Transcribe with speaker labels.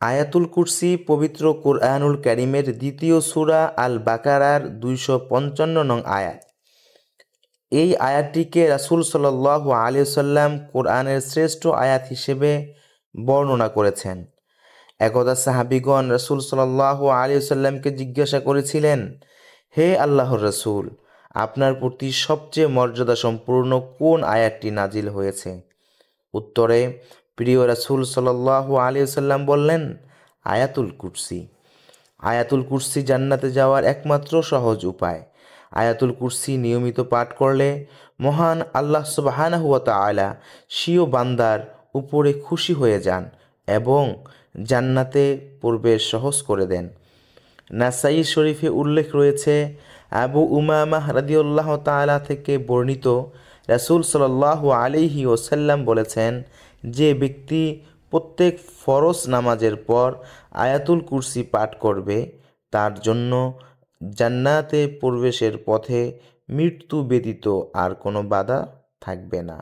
Speaker 1: আয়াতুল কুরসি পবিত্র কুরআনুল কারীমের দ্বিতীয় সূরা আল বাকারার 255 নং আয়াত। এই আয়াতটিকে রাসূল সাল্লাল্লাহু আলাইহি ওয়াসাল্লাম কোরআনের শ্রেষ্ঠ আয়াত হিসেবে বর্ণনা করেছেন। একদা সাহাবীগণ রাসূল সাল্লাল্লাহু আলাইহি ওয়াসাল্লামকে জিজ্ঞাসা করেছিলেন, হে আল্লাহর রাসূল, আপনার প্রতি সবচেয়ে মর্যাদা সম্পূর্ণ কোন আয়াতটি নাজিল হয়েছে? উত্তরে প্রিয় রাসূল সাল্লাল্লাহু আলাইহি ওয়াসাল্লাম বললেন, আয়াতুল কুরসি। আয়াতুল কুরসি জান্নাতে যাওয়ার একমাত্র সহজ উপায়। আয়াতুল কুরসি নিয়মিত পাঠ করলে মহান আল্লাহ সুবহানাহু ওয়া তাআলা স্বীয় বান্দার উপরে খুশি হয়ে যান এবং জান্নাতে প্রবেশ সহজ করে দেন। নাসাই শরীফে উল্লেখ রয়েছে, আবু উমামাহ রাদিয়াল্লাহু তাআলা থেকে বর্ণিত, রাসূল সাল্লাল্লাহু আলাইহি ওয়াসাল্লাম বলেছেন, যে ব্যক্তি প্রত্যেক ফরজ নামাজের পর আয়াতুল কুরসি পাঠ করবে তার জন্য জান্নাতে প্রবেশের পথে মৃত্যু ব্যতীত আর কোনো বাধা থাকবে না।